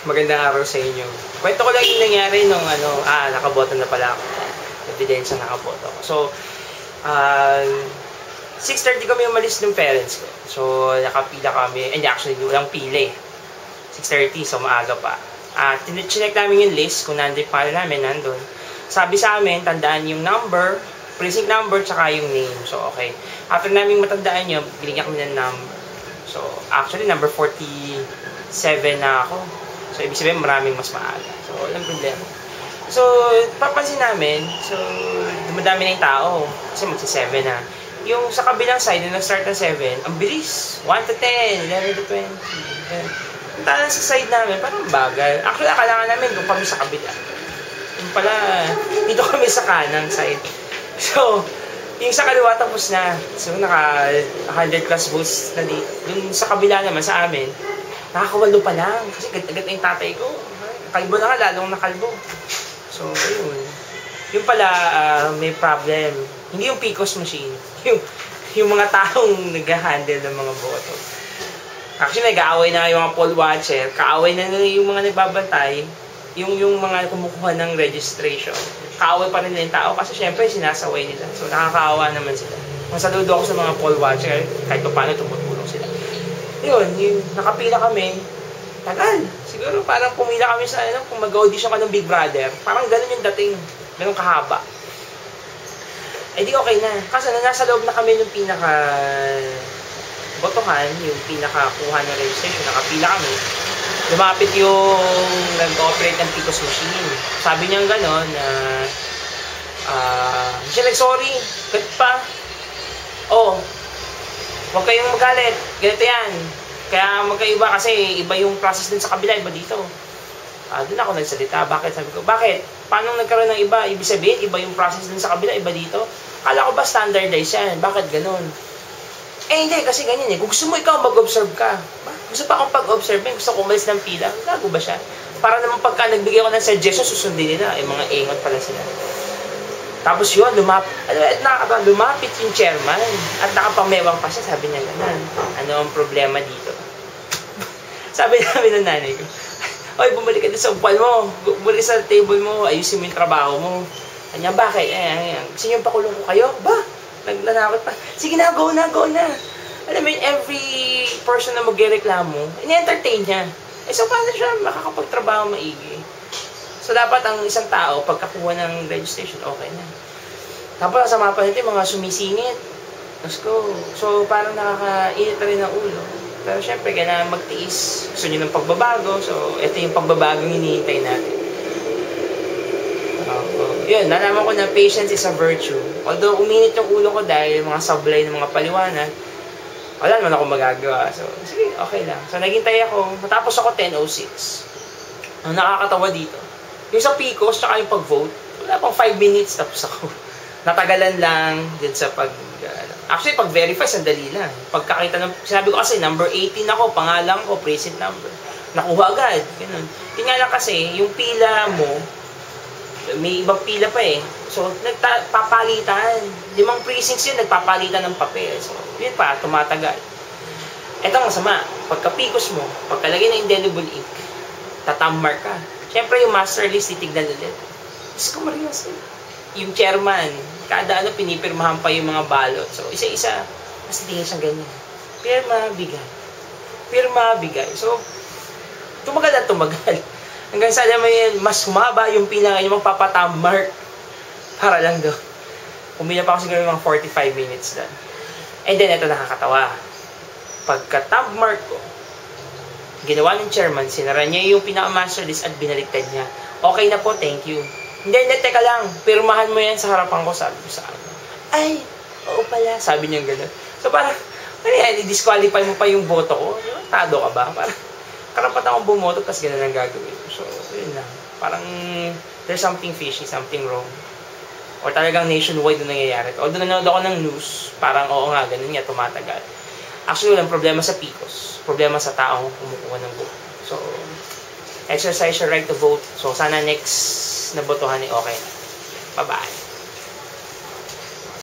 Magandang araw sa inyo. Kwento ko lang yung nangyari nung nakaboto na pala ako. Ebidensya nakaboto ko. So, 6:30 kami umalis ng parents ko. So, nakapila kami. And actually, walang pila eh. 6:30, so maaga pa. Chinek namin yung list kung nandun pa namin, nandun. Sabi sa amin, tandaan yung number, precinct number, tsaka yung name. So, okay. After namin matandaan yun, binigyan kami ng number. So, actually, number 47 na ako. So, ibig sabihin, maraming mas maaga. So, walang problema. So, papansin namin, so, dumadami na yung tao. Kasi magsi-7 na. Yung sa kabilang side, yung nag-start ng 7, ang bilis. 1 to 10, 11 to 20. Punta sa side namin, parang bagal. Actually, akala namin, doon kami sa kabila. Yung pala, dito kami sa kanang side. So, yung sa kaliwa tapos na. So, naka 100 plus votes na dito. Yung sa kabila naman, sa amin, nakakawalo pa lang. Kasi agad-agad na yung tatay ko. Kalbo na nga, lalong nakalbo. So, ayun. Yung pala, may problem. Hindi yung PCOS machine. Yung mga taong nag-handle ng mga boto. Actually, nag-aaway na yung mga poll watcher. Kaaway na yung mga nagbabantay. Yung mga kumukuha ng registration. Kaaway pa rin nila yung tao kasi syempre sinasaway nila. So nakakaawa naman sila. Masaludo ako sa mga poll watcher kahit pa paano tumutulong sila. Yun, nakapila kami. Tagal. Siguro parang pumila kami sa kung mag-audition ka ng Big Brother. Parang ganun yung dating. Ganun kahaba. Eh di okay na. Kasi nasa loob na kami ng pinaka botohan, yung pinakakuha ng registration, nakapila kami. Lumapit yung nag-operate ng PCOS machine. Sabi niya gano'n na Michelle, sorry, ganito pa. Oh, huwag kayong magalit. Ganito yan. Kaya magkaiba kasi iba yung process din sa kabila, iba dito. Doon ako nagsalita. Bakit? Sabi ko, bakit? Paano nagkaroon ng iba? Ibig sabihin, iba yung process din sa kabila, iba dito. Kala ko ba standardized yan? Bakit ganun? Eh hindi, kasi ganyan eh. Kung gusto mo ikaw mag-observe ka. Gusto pa akong pag-observe, gusto ko umalis ng pila. Gago ba siya? Para naman pagka nagbigay ko ng suggestion, susundin nila. Eh, mga ingot pala sila. Tapos yun, lumapit yung chairman. At nakapamewang pa siya, sabi niya ganun. Ano ang problema dito? Sabi namin ng nanay ko, oy, bumalik ka din sa upuan mo. Bumalik sa table mo. Ayusin mo yung trabaho mo. Kanya, bakit? Gusto niyo pakulong ko kayo? Ba? Naglanakot pa. Sige na, go na, go na. Alam mo, every person na magreklamo, ini-entertain niya. Eh, so, paano siya makakapagtrabaho maigi? So, dapat ang isang tao, pagkakuha ng registration, okay na. Tapos, sa mga panito, mga sumisingit. Let's go. So, parang nakakainit na rin ang ulo. Pero, syempre, kailangan magtiis. Gusto nyo ng pagbabago. So, ito yung pagbabagong hinihintay natin. Yun, nalaman ko na patience is a virtue. Although uminit yung ulo ko dahil mga sablay ng mga paliwanag, wala naman ako magagawa. So, sige, okay lang. So, naghintay ako. Matapos ako 10:06. Ang nakakatawa dito, yung sa PCOS, tsaka yung pag-vote, wala pang 5 minutes tapos ako. Natagalan lang din sa actually, pag-verify, sandali lang. Pagkakita ng, sinabi ko kasi, number 18 ako, pangalan ko, precinct number. Nakuha agad. Ganun. Yun nga lang kasi, yung pila mo, may ibang pila pa eh. So, nagpapalitan. 5 precincts yun, nagpapalitan ng papel. So, yun pa, tumatagal. Ito ang masama. Pagka PCOS mo, pagkalagay ng indelible ink, tatammark ka. Siyempre, yung master list, titignan ulit. Diyos ko, Marias. Yung chairman, kada pinipirmahan pa yung mga balot. So, isa-isa, mas tingin siyang ganyan. Pirma, bigay. Pirma, bigay. So, tumagal at tumagal. Hanggang sa alam mo yun, mas humaba yung pila yung magpapatammark. Para lang daw. Pumila pa ako siguro mga 45 minutes doon. And then, ito nakakatawa. Pagka-tammark ko, ginawa ng chairman, sinara niya yung pinaka-master list at binaliktad niya. Okay na po, thank you. Hindi, teka lang. Pirmahan mo yan sa harapan ko, sabi ko sa akin. Ay, oo pala. Sabi niya gano'n. So parang, i-disqualify mo pa yung boto ko. Tado ka ba? Parang, karapat akong bumoto, tapos gano'n ang gagawin. So, yun lang. Parang, there's something fishy, something wrong. Or talagang nationwide na nangyayari. Although nanonood ako ng news, parang oo nga, ganun nga, tumatagal. Actually, walang problema sa PCOS. Problema sa taong kumukuha ng vote. So, exercise your right to vote. So, sana next na botohan ay okay na. Bye-bye.